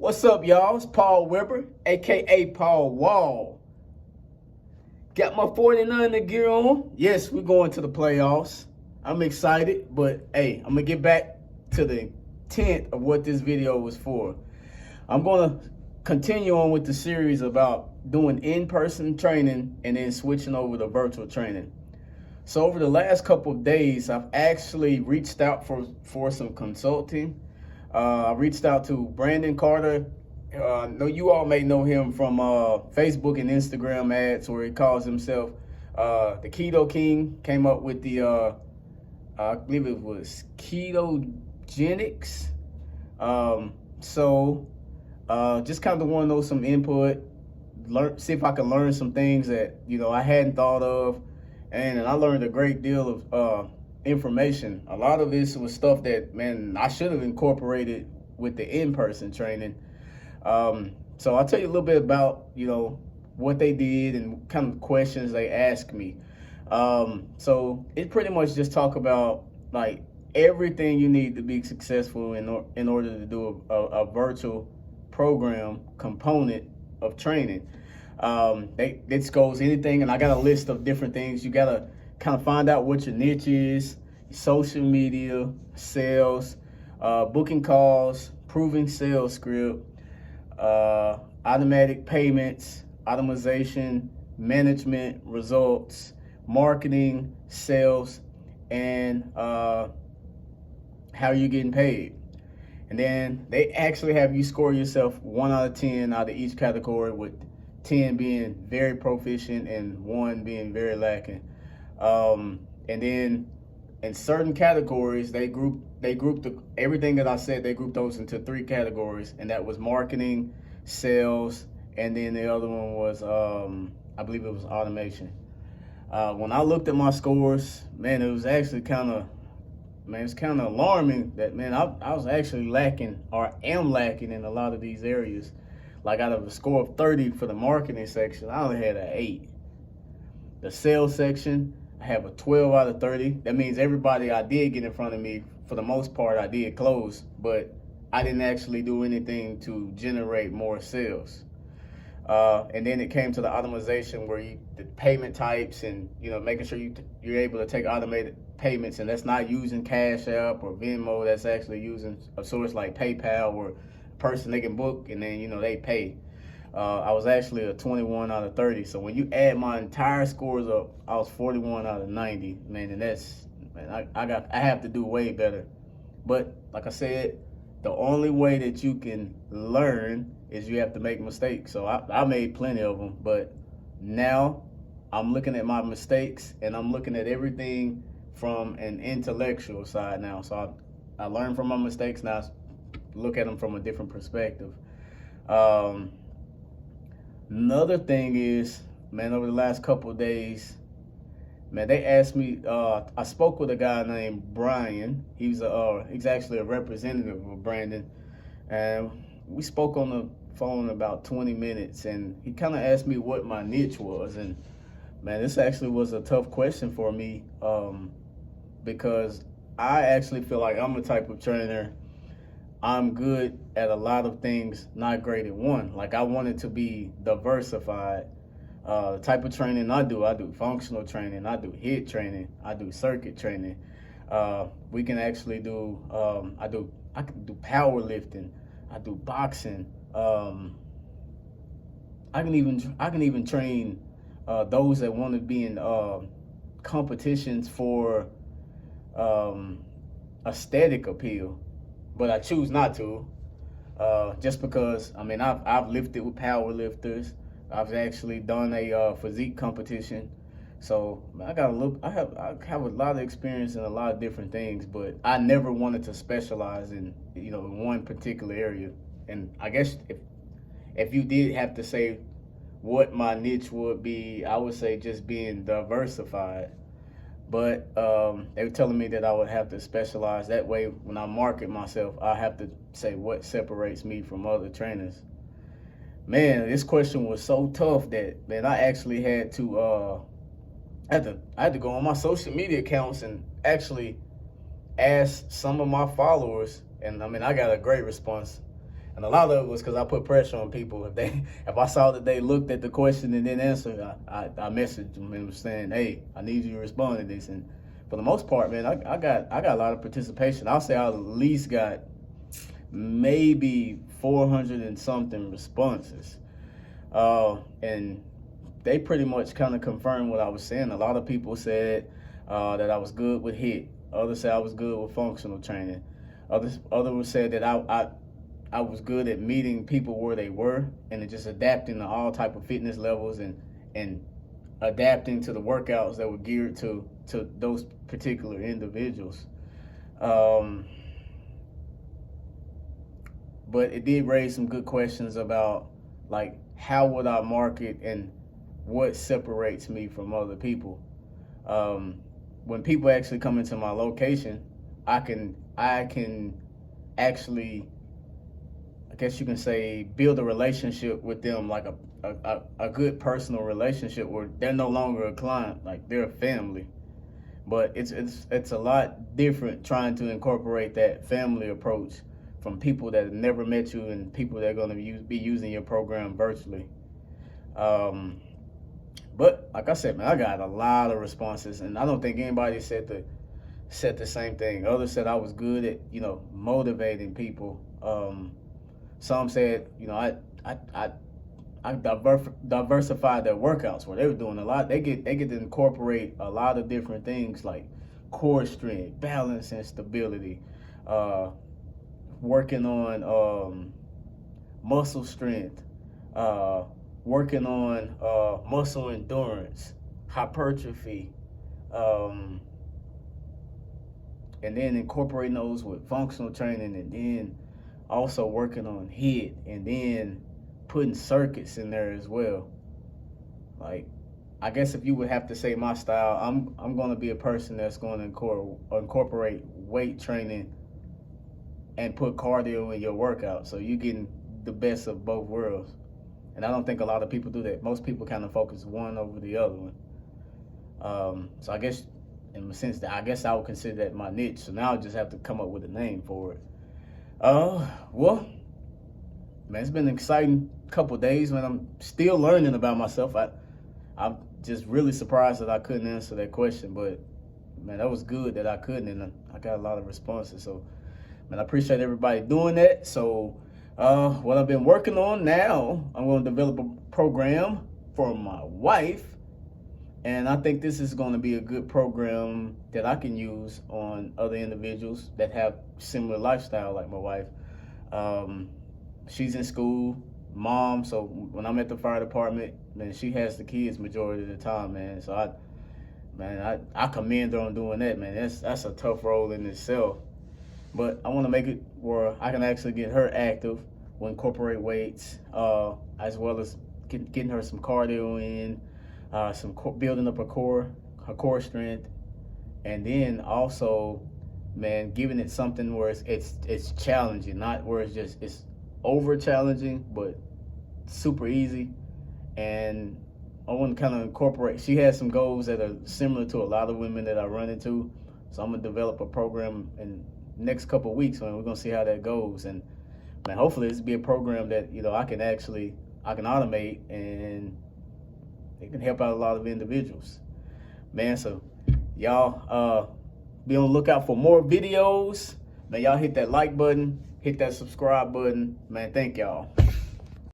What's up, y'all? It's Paul Weber, aka Paul Wall. Got my 49er gear on. Yes, we're going to the playoffs. I'm excited, but hey, I'm gonna get back to the intent of what this video was for. I'm gonna continue on with the series about doing in-person training and then switching over to virtual training. So over the last couple of days, I've actually reached out for some consulting. I reached out to Brandon Carter. No, you all may know him from Facebook and Instagram ads where he calls himself the Keto King. Came up with the, I believe it was ketogenics. Just kind of want to know some input, see if I can learn some things that, I hadn't thought of. And I learned a great deal of information. A lot of this was stuff that, man, I should have incorporated with the in-person training. So I'll tell you a little bit about, what they did and kind of questions they asked me. So it pretty much just talk about like everything you need to be successful in order to do a virtual program component of training. This goes anything, and I got a list of different things. You gotta kind of find out what your niche is, social media, sales, booking calls, proving sales script, automatic payments, automation, management, results, marketing, sales, and how you're getting paid. And then they actually have you score yourself 1 out of 10 out of each category, with 10 being very proficient and 1 being very lacking. And then in certain categories, they grouped everything that I said. They grouped those into 3 categories, and that was marketing, sales, and then the other one was I believe it was automation. When I looked at my scores, man, it was actually kind of alarming that, man, I was actually lacking, or am lacking, in a lot of these areas. Like, out of a score of 30 for the marketing section, I only had an 8. The sales section, I have a 12 out of 30. That means everybody I did get in front of me, for the most part, I did close, but I didn't actually do anything to generate more sales. And then it came to the automation, where the payment types, and making sure you're able to take automated payments, and that's not using Cash App or Venmo. That's actually using a source like PayPal, where a person, they can book and then they pay. I was actually a 21 out of 30. So when you add my entire scores up, I was 41 out of 90. Man, and that's, man, I have to do way better. But like I said, the only way that you can learn is you have to make mistakes. So I made plenty of them, but now I'm looking at my mistakes, and I'm looking at everything from an intellectual side now. So I learned from my mistakes, now look at them from a different perspective. Another thing is, man, over the last couple of days, man, they asked me, I spoke with a guy named Brian. He's actually a representative of Brandon. And we spoke on the phone about 20 minutes, and he kind of asked me what my niche was. And man, this actually was a tough question for me, because I actually feel like I'm the type of trainer, I'm good at a lot of things, not great at one. Like, I wanted to be diversified. The type of training I do functional training, I do HIIT training, I do circuit training. We can actually do, I can do powerlifting, I do boxing. I can even train those that want to be in competitions for aesthetic appeal, but I choose not to, just because, I mean, I've lifted with power lifters. I've actually done a physique competition. So I have a lot of experience in a lot of different things, but I never wanted to specialize in one particular area. And I guess if you did have to say what my niche would be, I would say just being diversified. But they were telling me that I would have to specialize. That way, when I market myself, I have to say what separates me from other trainers. Man, this question was so tough that, man, I actually had to I had to go on my social media accounts and actually ask some of my followers, and I mean, I got a great response. And a lot of it was because I put pressure on people. If I saw that they looked at the question and didn't answer, I messaged them and was saying, hey, I need you to respond to this. And for the most part, man, I got a lot of participation. I'll say I at least got maybe 400 and something responses. And they pretty much kind of confirmed what I was saying. A lot of people said that I was good with HIIT. Others said I was good with functional training. Others said that I was good at meeting people where they were and just adapting to all type of fitness levels and adapting to the workouts that were geared to those particular individuals. But it did raise some good questions about, like, how would I market and what separates me from other people. When people actually come into my location, I can actually, I guess you can say, build a relationship with them, like a good personal relationship where they're no longer a client, like they're a family. But it's a lot different trying to incorporate that family approach from people that have never met you and people that are going to be using your program virtually. But like I said, man, I got a lot of responses, and I don't think anybody said the same thing. Others said I was good at, motivating people. Some said, I diversified their workouts where they were doing a lot. They get to incorporate a lot of different things like core strength, balance, and stability. Working on muscle strength. Working on muscle endurance, hypertrophy, and then incorporating those with functional training, and then also working on HIIT, and then putting circuits in there as well. Like, I guess if you would have to say my style, I'm going to be a person that's going to incorporate weight training and put cardio in your workout, so you're getting the best of both worlds. And I don't think a lot of people do that. Most people kind of focus one over the other one. So I guess, in the sense that I guess I would consider that my niche. So now I just have to come up with a name for it. Well, man, it's been an exciting couple days, man. I'm still learning about myself. I'm just really surprised that I couldn't answer that question, but man, that was good that I couldn't, and I got a lot of responses. So, man, I appreciate everybody doing that. So, what I've been working on now, I'm going to develop a program for my wife, and I think this is going to be a good program that I can use on other individuals that have similar lifestyle like my wife. She's in school, mom, so when I'm at the fire department, man, she has the kids majority of the time, man. So I commend her on doing that, man. That's a tough role in itself. But I want to make it where I can actually get her active, will incorporate weights, as well as getting her some cardio in, building up her core strength, and then also, man, giving it something where it's challenging, not where it's over challenging, but super easy. And I want to kind of incorporate. She has some goals that are similar to a lot of women that I run into, so I'm gonna develop a program in next couple of weeks, man. We're gonna see how that goes, and man, hopefully this will be a program that I can automate, and it can help out a lot of individuals, man. So y'all be on the lookout for more videos, man. Y'all hit that like button, hit that subscribe button, man. Thank y'all.